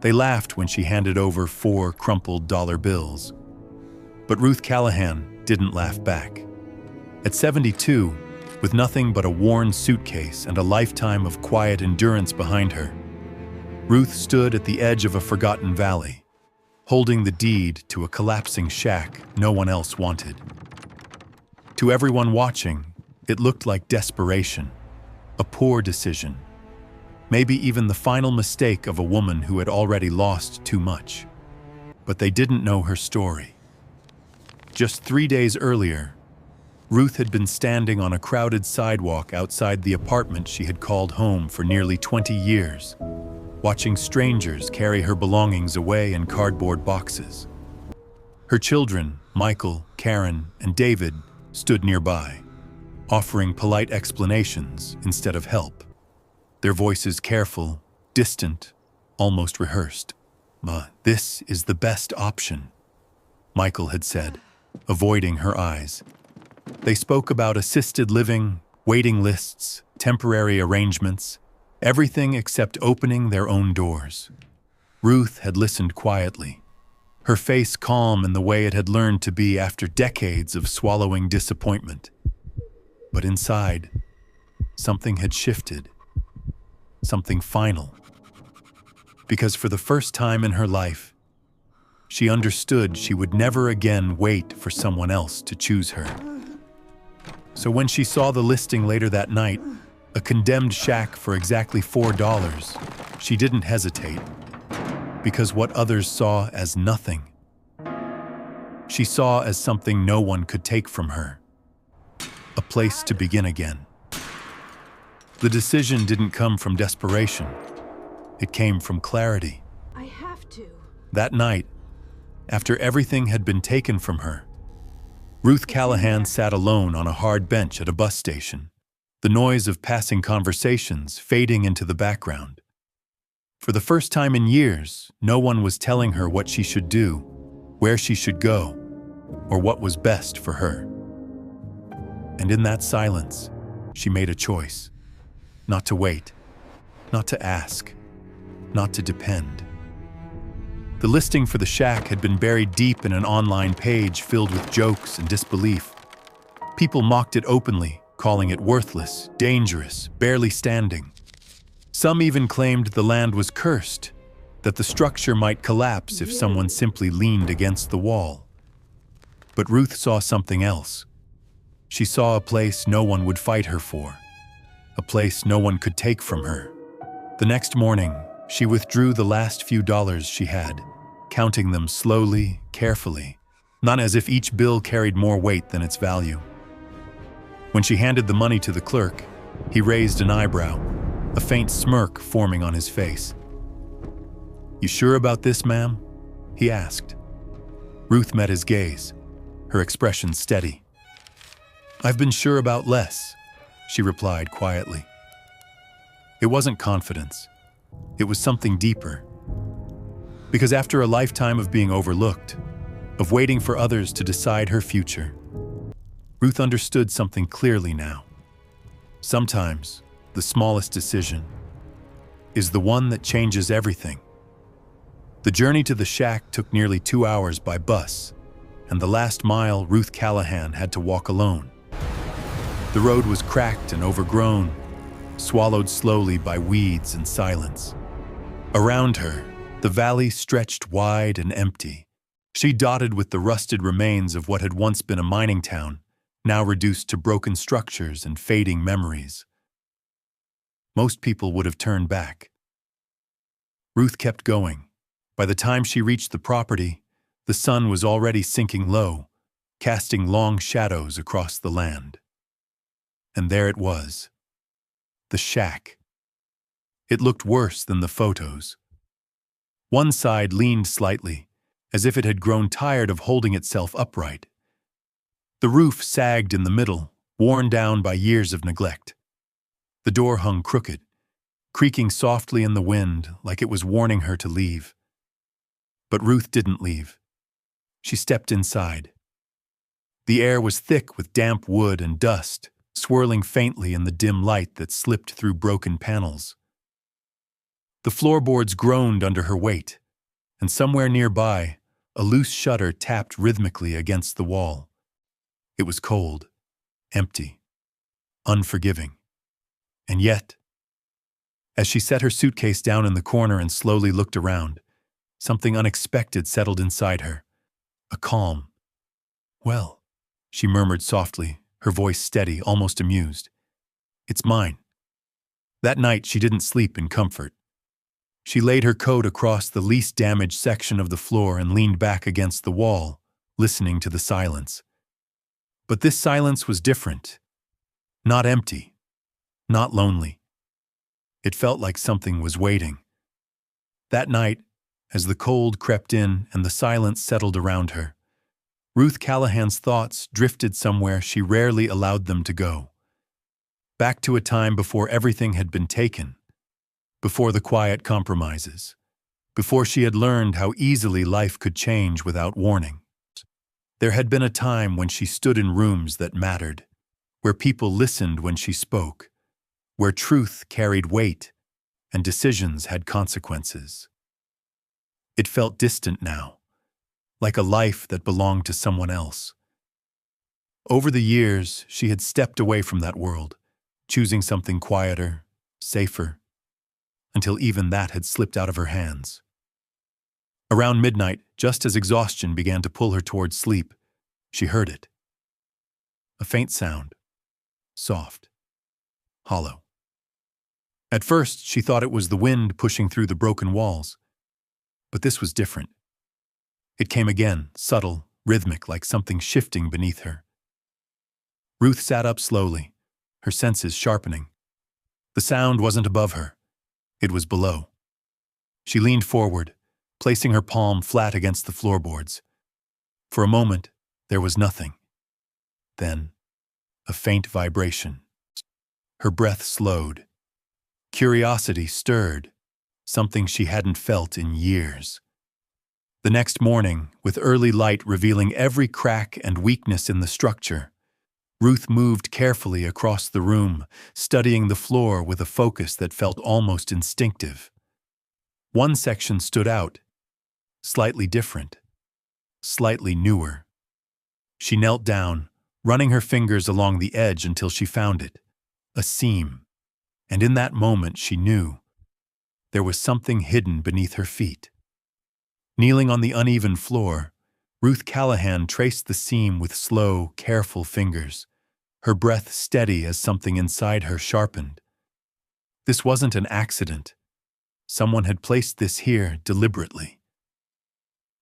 They laughed when she handed over 4 crumpled dollar bills. But Ruth Callahan didn't laugh back. At 72, with nothing but a worn suitcase and a lifetime of quiet endurance behind her, Ruth stood at the edge of a forgotten valley, holding the deed to a collapsing shack no one else wanted. To everyone watching, it looked like desperation, a poor decision, maybe even the final mistake of a woman who had already lost too much. But they didn't know her story. Just 3 days earlier, Ruth had been standing on a crowded sidewalk outside the apartment she had called home for nearly 20 years, watching strangers carry her belongings away in cardboard boxes. Her children, Michael, Karen, and David, stood nearby, offering polite explanations instead of help, their voices careful, distant, almost rehearsed. "This is the best option," Michael had said, avoiding her eyes. They spoke about assisted living, waiting lists, temporary arrangements, everything except opening their own doors. Ruth had listened quietly, her face calm in the way it had learned to be after decades of swallowing disappointment. But inside, something had shifted, something final. Because for the first time in her life, she understood she would never again wait for someone else to choose her. So when she saw the listing later that night, a condemned shack for exactly $4, she didn't hesitate, because what others saw as nothing, she saw as something no one could take from her, a place to begin again. The decision didn't come from desperation. It came from clarity. I have to. That night, after everything had been taken from her, Ruth Callahan sat alone on a hard bench at a bus station, the noise of passing conversations fading into the background. For the first time in years, no one was telling her what she should do, where she should go, or what was best for her. And in that silence, she made a choice. Not to wait, not to ask, not to depend. The listing for the shack had been buried deep in an online page filled with jokes and disbelief. People mocked it openly, calling it worthless, dangerous, barely standing. Some even claimed the land was cursed, that the structure might collapse if someone simply leaned against the wall. But Ruth saw something else. She saw a place no one would fight her for, a place no one could take from her. The next morning, she withdrew the last few dollars she had, counting them slowly, carefully, not as if each bill carried more weight than its value. When she handed the money to the clerk, he raised an eyebrow, a faint smirk forming on his face. "You sure about this, ma'am?" he asked. Ruth met his gaze, her expression steady. "I've been sure about less," she replied quietly. It wasn't confidence. It was something deeper. Because after a lifetime of being overlooked, of waiting for others to decide her future, Ruth understood something clearly now. Sometimes, the smallest decision is the one that changes everything. The journey to the shack took nearly 2 hours by bus, and the last mile Ruth Callahan had to walk alone. The road was cracked and overgrown, swallowed slowly by weeds and silence. Around her, the valley stretched wide and empty, she dotted with the rusted remains of what had once been a mining town, now reduced to broken structures and fading memories. Most people would have turned back. Ruth kept going. By the time she reached the property, the sun was already sinking low, casting long shadows across the land. And there it was, the shack. It looked worse than the photos. One side leaned slightly, as if it had grown tired of holding itself upright. The roof sagged in the middle, worn down by years of neglect. The door hung crooked, creaking softly in the wind like it was warning her to leave. But Ruth didn't leave. She stepped inside. The air was thick with damp wood and dust, swirling faintly in the dim light that slipped through broken panels. The floorboards groaned under her weight, and somewhere nearby, a loose shutter tapped rhythmically against the wall. It was cold, empty, unforgiving. And yet, as she set her suitcase down in the corner and slowly looked around, something unexpected settled inside her. A calm. "Well," she murmured softly, her voice steady, almost amused. "It's mine." That night she didn't sleep in comfort. She laid her coat across the least damaged section of the floor and leaned back against the wall, listening to the silence. But this silence was different. Not empty. Not lonely. It felt like something was waiting. That night, as the cold crept in and the silence settled around her, Ruth Callahan's thoughts drifted somewhere she rarely allowed them to go. Back to a time before everything had been taken, before the quiet compromises, before she had learned how easily life could change without warning. There had been a time when she stood in rooms that mattered, where people listened when she spoke, where truth carried weight and decisions had consequences. It felt distant now, like a life that belonged to someone else. Over the years, she had stepped away from that world, choosing something quieter, safer, until even that had slipped out of her hands. Around midnight, just as exhaustion began to pull her towards sleep, she heard it. A faint sound, soft, hollow. At first, she thought it was the wind pushing through the broken walls. But this was different. It came again, subtle, rhythmic, like something shifting beneath her. Ruth sat up slowly, her senses sharpening. The sound wasn't above her. It was below. She leaned forward, placing her palm flat against the floorboards. For a moment, there was nothing. Then, a faint vibration. Her breath slowed. Curiosity stirred, something she hadn't felt in years. The next morning, with early light revealing every crack and weakness in the structure, Ruth moved carefully across the room, studying the floor with a focus that felt almost instinctive. One section stood out, slightly different, slightly newer. She knelt down, running her fingers along the edge until she found it, a seam, and in that moment she knew there was something hidden beneath her feet. Kneeling on the uneven floor, Ruth Callahan traced the seam with slow, careful fingers, her breath steady as something inside her sharpened. This wasn't an accident. Someone had placed this here deliberately.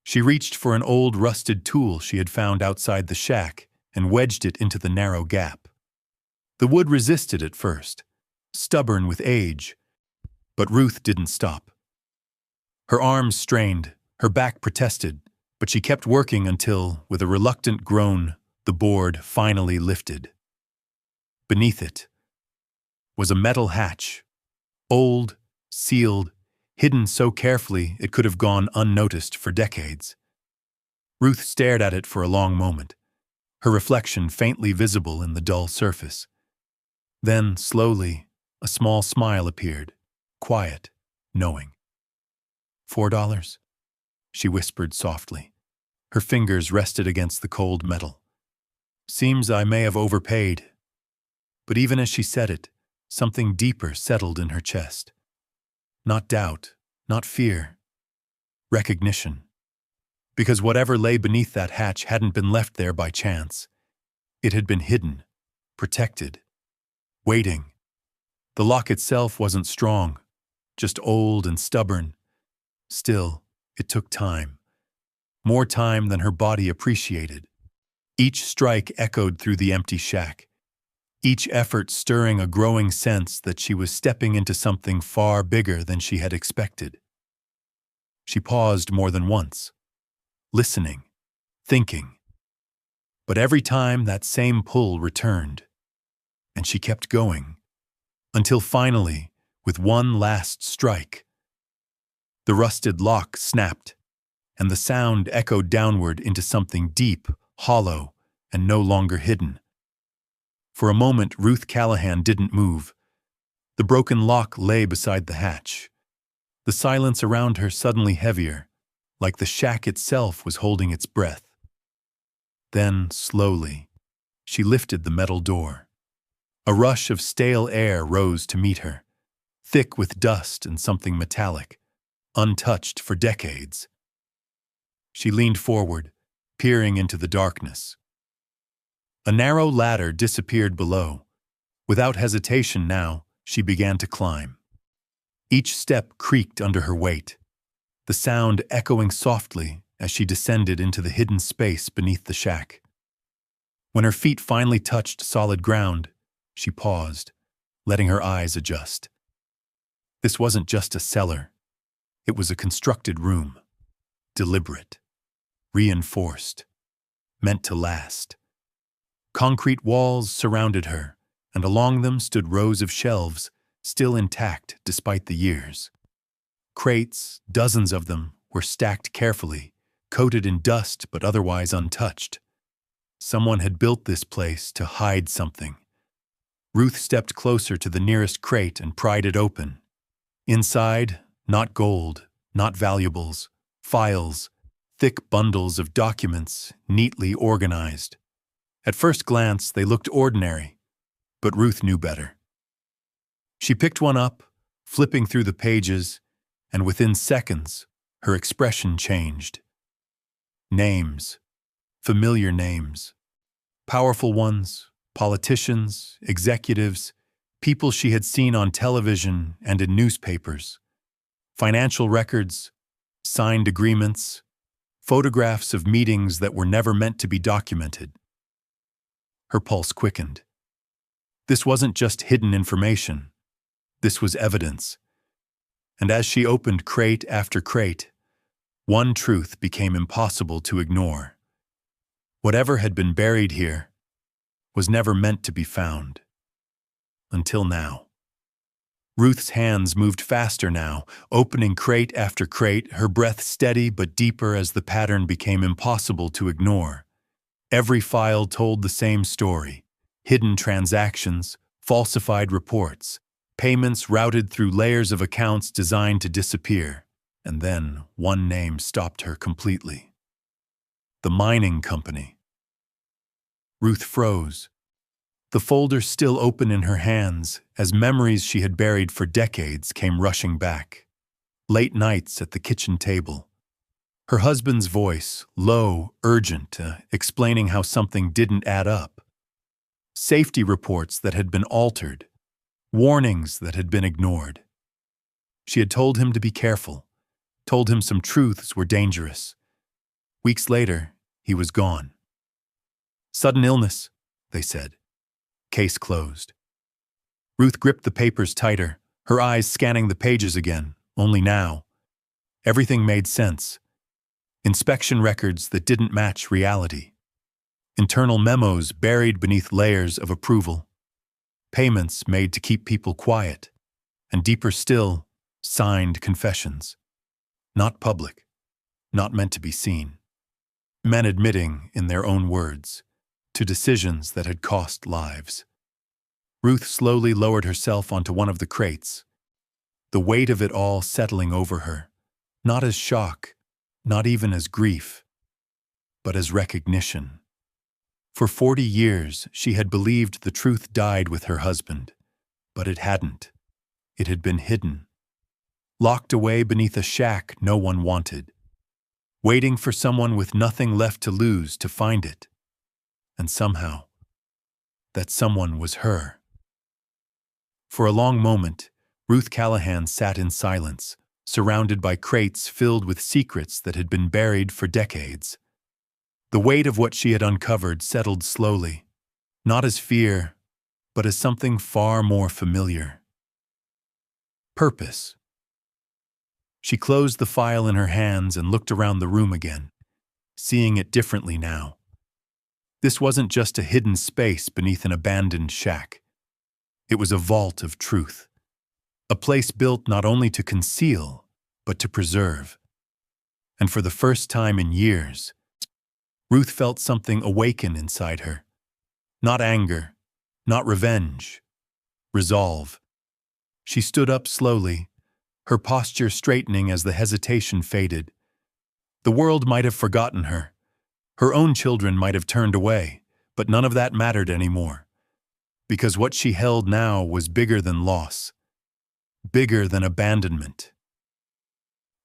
She reached for an old rusted tool she had found outside the shack and wedged it into the narrow gap. The wood resisted at first, stubborn with age, but Ruth didn't stop. Her arms strained, her back protested, but she kept working until, with a reluctant groan, the board finally lifted. Beneath it was a metal hatch, old, sealed, hidden so carefully it could have gone unnoticed for decades. Ruth stared at it for a long moment, her reflection faintly visible in the dull surface. Then, slowly, a small smile appeared, quiet, knowing. $4? She whispered softly. Her fingers rested against the cold metal. Seems I may have overpaid. But even as she said it, something deeper settled in her chest. Not doubt, not fear. Recognition. Because whatever lay beneath that hatch hadn't been left there by chance. It had been hidden, protected, waiting. The lock itself wasn't strong, just old and stubborn. Still, it took time. More time than her body appreciated. Each strike echoed through the empty shack, each effort stirring a growing sense that she was stepping into something far bigger than she had expected. She paused more than once, listening, thinking. But every time that same pull returned, and she kept going, until finally, with one last strike, the rusted lock snapped, and the sound echoed downward into something deep, hollow, and no longer hidden. For a moment, Ruth Callahan didn't move. The broken lock lay beside the hatch, the silence around her suddenly heavier, like the shack itself was holding its breath. Then, slowly, she lifted the metal door. A rush of stale air rose to meet her, thick with dust and something metallic, untouched for decades. She leaned forward, peering into the darkness. A narrow ladder disappeared below. Without hesitation now, she began to climb. Each step creaked under her weight, the sound echoing softly as she descended into the hidden space beneath the shack. When her feet finally touched solid ground, she paused, letting her eyes adjust. This wasn't just a cellar. It was a constructed room, deliberate, reinforced, meant to last. Concrete walls surrounded her, and along them stood rows of shelves, still intact despite the years. Crates, dozens of them, were stacked carefully, coated in dust but otherwise untouched. Someone had built this place to hide something. Ruth stepped closer to the nearest crate and pried it open. Inside, not gold, not valuables, files, thick bundles of documents neatly organized. At first glance, they looked ordinary, but Ruth knew better. She picked one up, flipping through the pages, and within seconds, her expression changed. Names, familiar names, powerful ones, politicians, executives, people she had seen on television and in newspapers, financial records, signed agreements, photographs of meetings that were never meant to be documented. Her pulse quickened. This wasn't just hidden information. This was evidence. And as she opened crate after crate, one truth became impossible to ignore. Whatever had been buried here was never meant to be found. Until now. Ruth's hands moved faster now, opening crate after crate, her breath steady but deeper as the pattern became impossible to ignore. Every file told the same story: hidden transactions, falsified reports, payments routed through layers of accounts designed to disappear. And then one name stopped her completely. The mining company. Ruth froze, the folder still open in her hands as memories she had buried for decades came rushing back. Late nights at the kitchen table. Her husband's voice, low, urgent, explaining how something didn't add up. Safety reports that had been altered. Warnings that had been ignored. She had told him to be careful, told him some truths were dangerous. Weeks later, he was gone. Sudden illness, they said. Case closed. Ruth gripped the papers tighter, her eyes scanning the pages again, only now. Everything made sense. Inspection records that didn't match reality. Internal memos buried beneath layers of approval. Payments made to keep people quiet. And deeper still, signed confessions. Not public, not meant to be seen. Men admitting, in their own words, to decisions that had cost lives. Ruth slowly lowered herself onto one of the crates, the weight of it all settling over her, not as shock, not even as grief, but as recognition. For 40 years, she had believed the truth died with her husband, but it hadn't. It had been hidden, locked away beneath a shack no one wanted, waiting for someone with nothing left to lose to find it. And somehow, that someone was her. For a long moment, Ruth Callahan sat in silence, surrounded by crates filled with secrets that had been buried for decades. The weight of what she had uncovered settled slowly, not as fear, but as something far more familiar. Purpose. She closed the file in her hands and looked around the room again, seeing it differently now. This wasn't just a hidden space beneath an abandoned shack. It was a vault of truth. A place built not only to conceal, but to preserve. And for the first time in years, Ruth felt something awaken inside her. Not anger, not revenge, resolve. She stood up slowly, her posture straightening as the hesitation faded. The world might have forgotten her. Her own children might have turned away, but none of that mattered anymore. Because what she held now was bigger than loss, bigger than abandonment.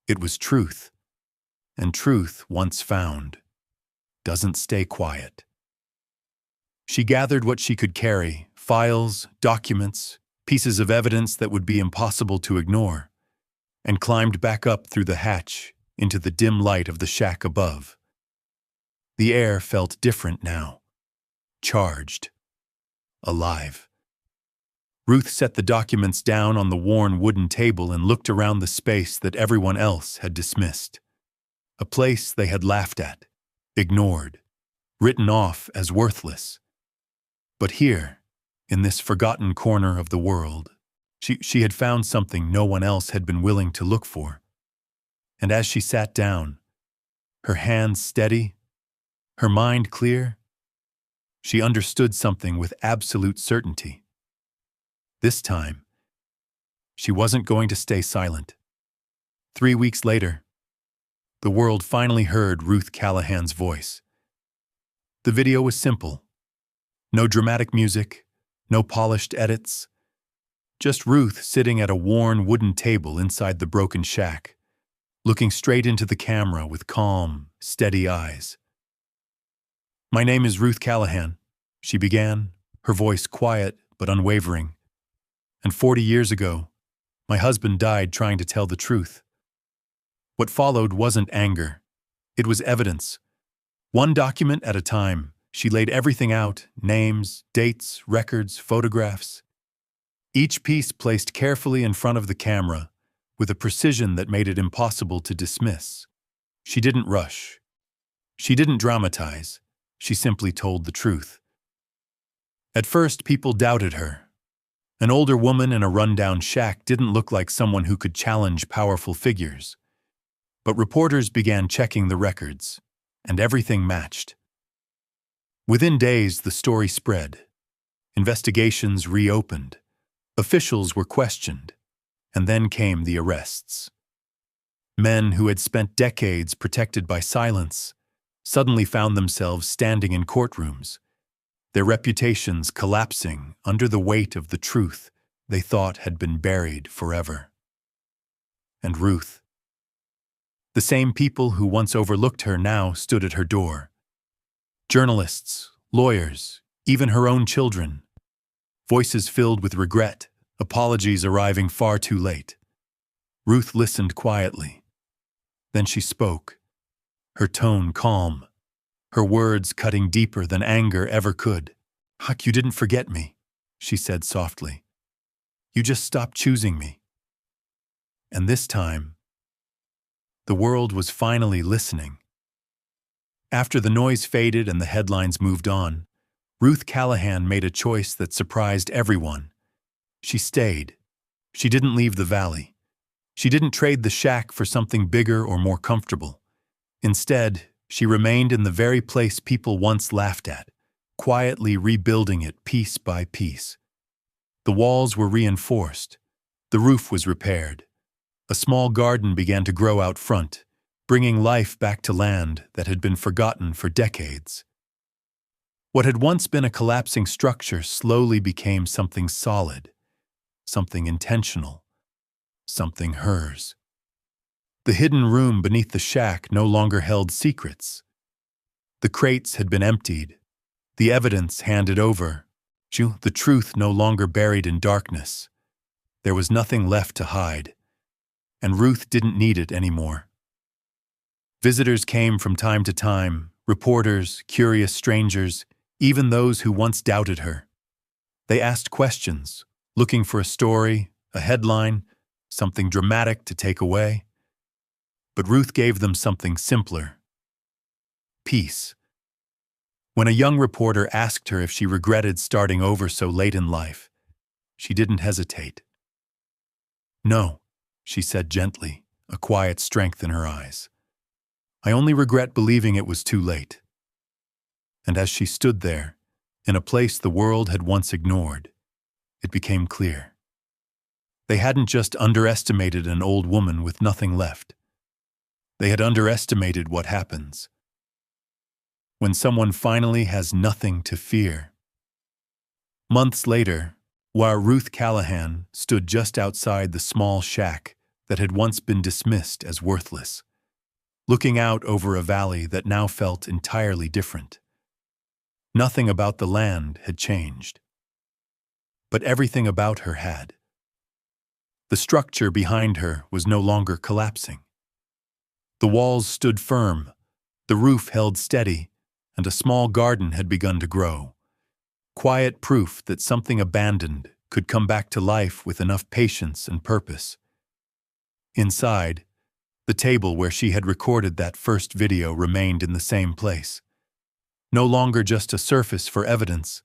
It was truth, and truth, once found, doesn't stay quiet. She gathered what she could carry: files, documents, pieces of evidence that would be impossible to ignore, and climbed back up through the hatch into the dim light of the shack above. The air felt different now, charged, alive. Ruth set the documents down on the worn wooden table and looked around the space that everyone else had dismissed. A place they had laughed at, ignored, written off as worthless. But here, in this forgotten corner of the world, she had found something no one else had been willing to look for. And as she sat down, her hands steady, her mind clear, she understood something with absolute certainty. This time, she wasn't going to stay silent. 3 weeks later, the world finally heard Ruth Callahan's voice. The video was simple. No dramatic music, no polished edits. Just Ruth sitting at a worn wooden table inside the broken shack, looking straight into the camera with calm, steady eyes. "My name is Ruth Callahan," she began, her voice quiet but unwavering. "And 40 years ago, my husband died trying to tell the truth." What followed wasn't anger. It was evidence. One document at a time, she laid everything out: names, dates, records, photographs. Each piece placed carefully in front of the camera, with a precision that made it impossible to dismiss. She didn't rush. She didn't dramatize. She simply told the truth. At first, people doubted her. An older woman in a rundown shack didn't look like someone who could challenge powerful figures. But reporters began checking the records, and everything matched. Within days, the story spread. Investigations reopened. Officials were questioned. And then came the arrests. Men who had spent decades protected by silence suddenly found themselves standing in courtrooms, their reputations collapsing under the weight of the truth they thought had been buried forever. And Ruth. The same people who once overlooked her now stood at her door. Journalists, lawyers, even her own children. Voices filled with regret, apologies arriving far too late. Ruth listened quietly. Then she spoke, her tone calm, her words cutting deeper than anger ever could. "Huck, you didn't forget me," she said softly. "You just stopped choosing me." And this time, the world was finally listening. After the noise faded and the headlines moved on, Ruth Callahan made a choice that surprised everyone. She stayed. She didn't leave the valley. She didn't trade the shack for something bigger or more comfortable. Instead, she remained in the very place people once laughed at, quietly rebuilding it piece by piece. The walls were reinforced. The roof was repaired. A small garden began to grow out front, bringing life back to land that had been forgotten for decades. What had once been a collapsing structure slowly became something solid, something intentional, something hers. The hidden room beneath the shack no longer held secrets. The crates had been emptied, the evidence handed over, the truth no longer buried in darkness. There was nothing left to hide, and Ruth didn't need it anymore. Visitors came from time to time, reporters, curious strangers, even those who once doubted her. They asked questions, looking for a story, a headline, something dramatic to take away. But Ruth gave them something simpler: peace. When a young reporter asked her if she regretted starting over so late in life, she didn't hesitate. "No," she said gently, a quiet strength in her eyes. "I only regret believing it was too late." And as she stood there, in a place the world had once ignored, it became clear. They hadn't just underestimated an old woman with nothing left. They had underestimated what happens when someone finally has nothing to fear. Months later, while Ruth Callahan stood just outside the small shack that had once been dismissed as worthless, looking out over a valley that now felt entirely different. Nothing about the land had changed, but everything about her had. The structure behind her was no longer collapsing. The walls stood firm, the roof held steady, and a small garden had begun to grow. Quiet proof that something abandoned could come back to life with enough patience and purpose. Inside, the table where she had recorded that first video remained in the same place. No longer just a surface for evidence,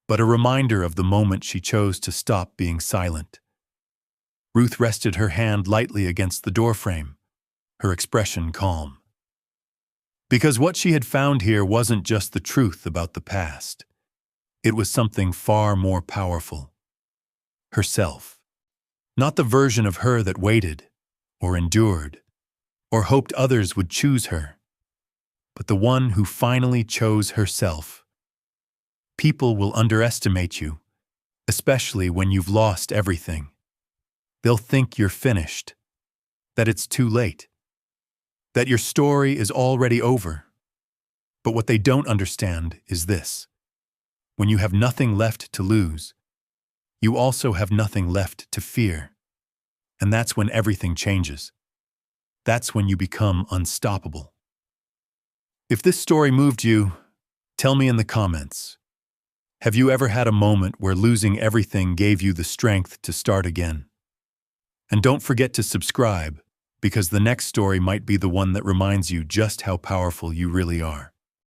but a reminder of the moment she chose to stop being silent. Ruth rested her hand lightly against the doorframe, her expression calm. Because what she had found here wasn't just the truth about the past. It was something far more powerful. Herself. Not the version of her that waited, or endured, or hoped others would choose her, but the one who finally chose herself. People will underestimate you, especially when you've lost everything. They'll think you're finished, that it's too late, that your story is already over. But what they don't understand is this. When you have nothing left to lose, you also have nothing left to fear. And that's when everything changes. That's when you become unstoppable. If this story moved you, tell me in the comments. Have you ever had a moment where losing everything gave you the strength to start again? And don't forget to subscribe, because the next story might be the one that reminds you just how powerful you really are.